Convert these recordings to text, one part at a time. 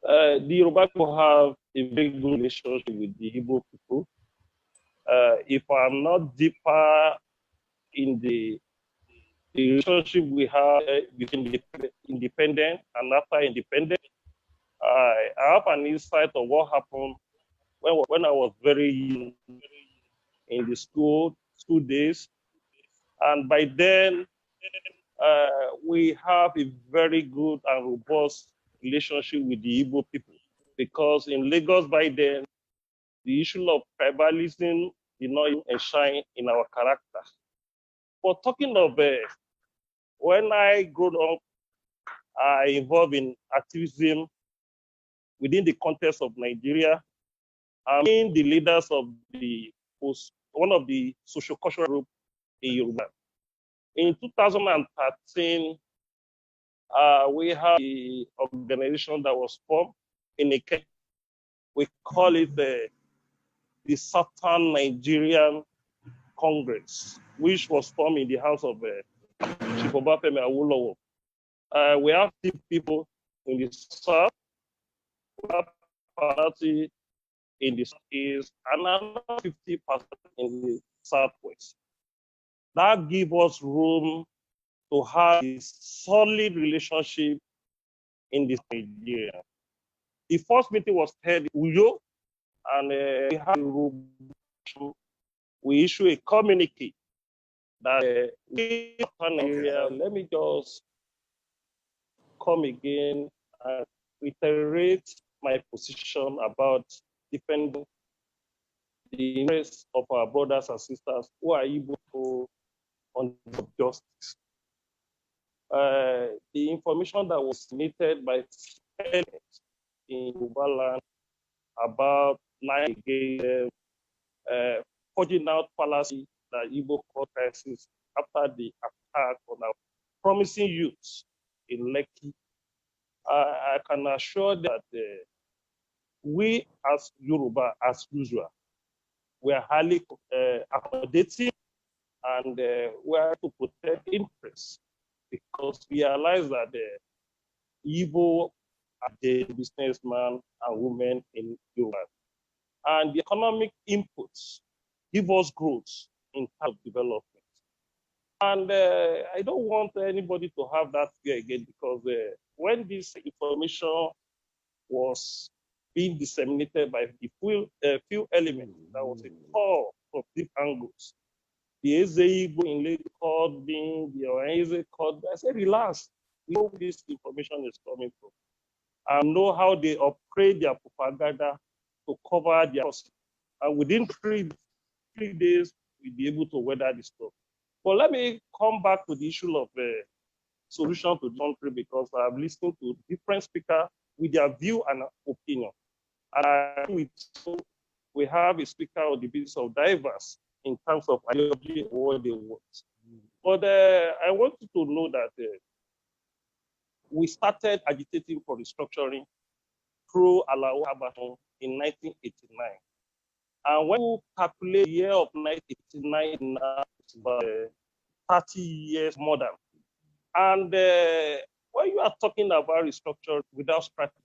The Yoruba people have a very good relationship with the Igbo people. If I'm not deeper in the relationship we have between the independent and after independence, I have an insight of what happened when I was very young in the school days. And by then, we have a very good and robust relationship with the Igbo people. Because in Lagos by then, the issue of tribalism did not shine in our character. But talking of when I grew up, I involved in activism within the context of Nigeria. I'm in the leaders of one of the social-cultural groups in Yoruba. In 2013, we have the organization that was formed in Ike. We call it the Southern Nigerian Congress, which was formed in the house of Chief Obafemi Awolowo. We have 50 people in the south, we have party in the southeast, and another 50% in the southwest. That gives us room to have a solid relationship in this Nigeria. The first meeting was held in Uyo, and we issue a communique that let me just come again and reiterate my position about defending the interests of our brothers and sisters who are able on justice. The information that was submitted by in Yoruba about lying against forging out fallacy that Igbo court crisis after the attack on our promising youths in Lekki. I can assure that we as Yoruba, as usual, we are highly accommodating and we are to protect interests because we realize that Igbo are the businessmen and women in Yoruba. And the economic inputs give us growth in terms of development. And I don't want anybody to have that fear again because when this information was being disseminated by the few elements that was a call from deep angles, the Ezeibo in Lady called me, the Oranze called me. I said, relax, we know where this information is coming from. And know how they upgrade their propaganda to cover their costs. And within three days, we'll be able to weather the storm. But let me come back to the issue of solution to the country because I've listened to different speakers with their view and opinion. And we have a speaker on the basis of diverse in terms of ideology or what they want. But I want you to know that we started agitating for restructuring through Alao Abaton in 1989. And when you calculate the year of 1989 now, it's about 30 years more than. And when you are talking about restructuring without strategy,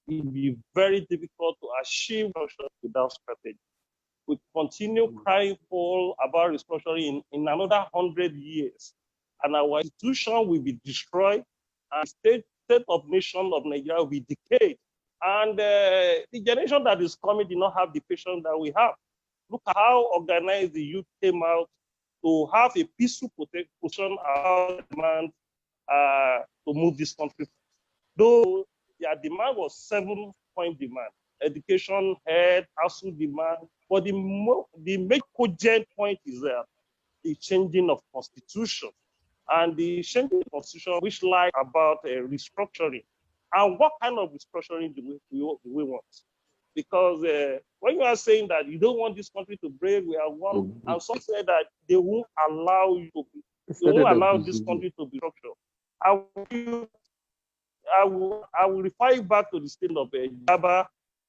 it will be very difficult to achieve restructuring without strategy. We continue crying for about restructuring in another 100 years, and our institution will be destroyed, and state of nation of Nigeria will be decayed. And the generation that is coming did not have the patience that we have. Look at how organized the youth came out to have a peaceful position about demand to move this country. Though their demand was 7-point demand, education, health, household demand, but the main cogent point is the changing of constitution. And the changing of constitution, which lie about restructuring. And what kind of restructuring do we want? Because when you are saying that you don't want this country to break, we are one, and some say that they won't allow you to be, they won't allow this country to be structured. I will refer you back to the state of Jaba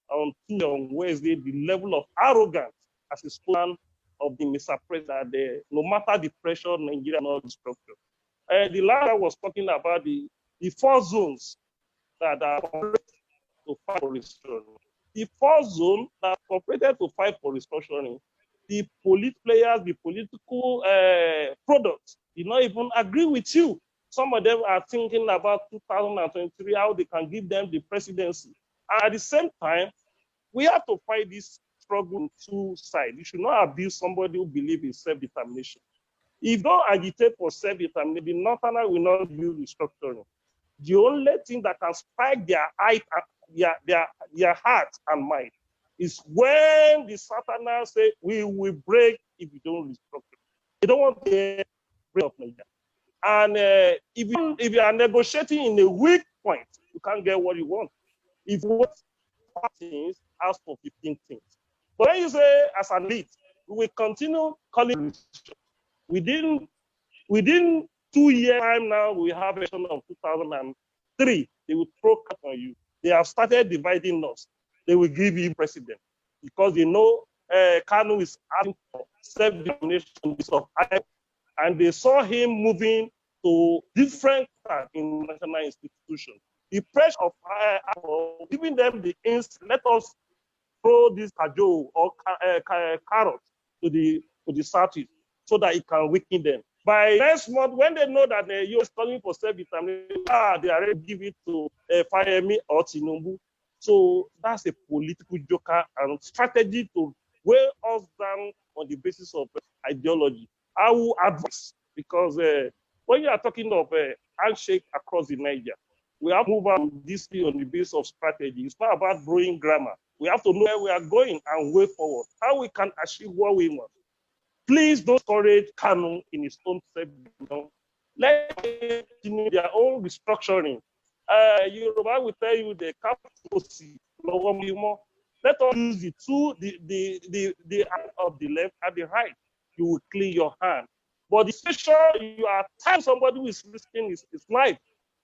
on Wednesday, the level of arrogance as a slogan of the Mr. President, no matter the pressure, Nigeria not structured. The last I was talking about the 4 zones that are to for restructuring. The fourth zone that cooperated to fight for restructuring, the players, the political products did not even agree with you. Some of them are thinking about 2023, how they can give them the presidency. And at the same time, we have to fight this struggle on two sides. You should not abuse somebody who believes in self-determination. If you don't agitate for self-determination, the Northerners will not do restructuring. The only thing that can spike their heart and mind is when the Southerners say, we will break if you don't restructure. They don't want to break up Nigeria. And if you are negotiating in a weak point, you can't get what you want. If you want 5 things, ask for 15 things. But when you say, as an elite, we will continue calling within 2 years time now, we have a election of 2003. They will throw cut on you. They have started dividing us. They will give you president because they know Kanu is asking for self-determination, and they saw him moving to different in national institutions. The pressure of giving them the let us throw this kajo or carrot to the Southeast so that it can weaken them. By next month, when they know that the US is calling for self-determination, they already give it to Fayemi or Tinubu. So that's a political joker and strategy to weigh us down on the basis of ideology. I will advise, because when you are talking of handshake across the Niger, we have to move on this thing on the basis of strategy. It's not about growing grammar. We have to know where we are going and way forward, how we can achieve what we want. Please don't discourage Kanu in his own self. Let them continue their own restructuring. Yoruba will tell you the capacity. Let us use the hand of the left and the right. You will clean your hand. But the situation you are telling somebody who is risking his life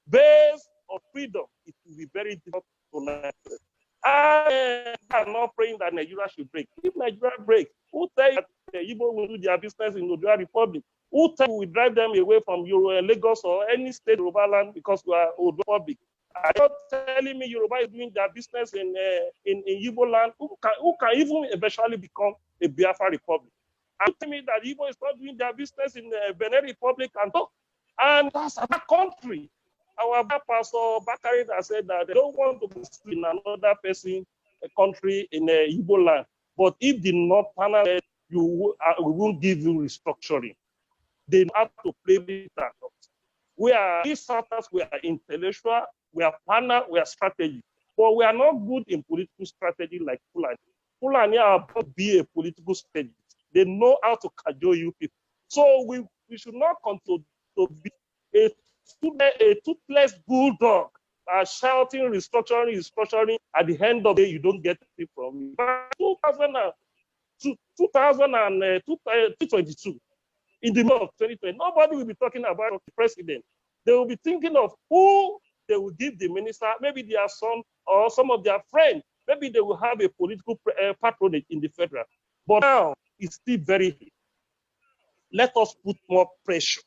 based on freedom, it will be very difficult to Nigeria. I am not praying that Nigeria should break. If Nigeria breaks, who tell you that the Igbo will do their business in Nigeria Republic? Who tell you we drive them away from Lagos or any state Yoruba land because we are Odo Republic? Are you telling me Yoruba is doing their business in Igbo land? Who can even eventually become a Biafra Republic? And tell me that Igbo is not doing their business in Benin Republic and that's a country. Our pastor Bakari has said that they don't want to be in another person, a country in Igbo land. But if the North panel, we won't give you restructuring. They have to play with that. We are Southerners, we are intellectual, we are partner, we are strategy. But we are not good in political strategy like Fulani. Fulani are about to be a political strategist. They know how to cajole you people. So we should not continue to be a toothless bulldog shouting restructuring. At the end of the day, you don't get it from me. 2022, in the middle of 2020, nobody will be talking about the president. They will be thinking of who they will give the minister, maybe their son or some of their friends. Maybe they will have a political patronage in the federal. But now, it's still very. Let us put more pressure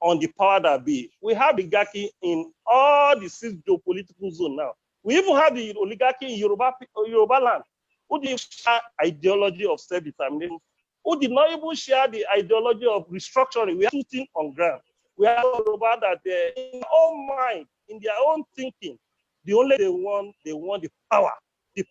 on the power that be. We have oligarchy in all the 6 geopolitical zones now. We even have the oligarchy in Yoruba land, who did share ideology of self-determination, who did not even share the ideology of restructuring. We have 2 things on ground. We have Yoruba that in their own mind, in their own thinking, they want the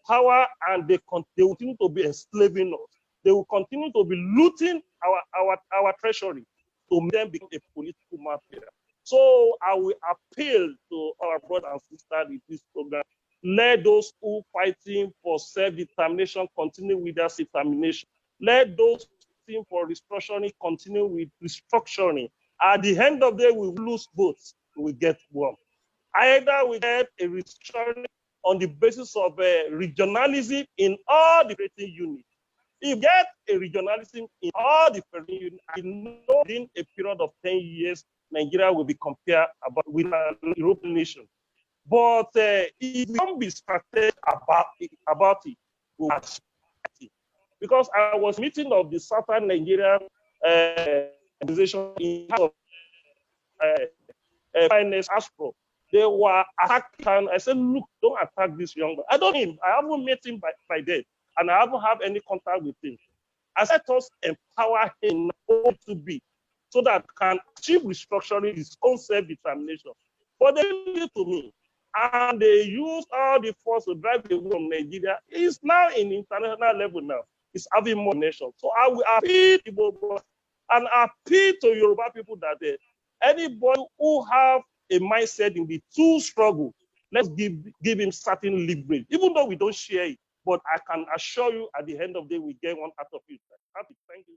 power, and they continue to be enslaving us. They will continue to be looting our treasury to make them become a political mafia. So I will appeal to our brothers and sisters in this program. Let those who are fighting for self-determination continue with their self-determination. Let those fighting for restructuring continue with restructuring. At the end of the day, we will lose both. We will get one. Either we get a restructuring on the basis of regionalism in all the operating units. If you get a regionalism in all the operating units, I know in a period of 10 years, Nigeria will be compared with a European nation. But if we don't be strategic about it, we will it. Because I was meeting of the Southern Nigeria organization in Finance Astro. They were attacking. I said, look, don't attack this young man. I don't know him. I haven't met him by then, and I haven't had any contact with him. I said, let us empower him to be, so that can achieve restructuring his own self-determination. But they did it to me. And they used all the force to drive him from Nigeria. He's now in international level now. He's having more nations. So I will appeal to and appeal to Yoruba people that anybody who have a mindset in the two struggle, let's give him certain leverage, even though we don't share it. But I can assure you, at the end of the day, we get one out of it. Happy. Thank you.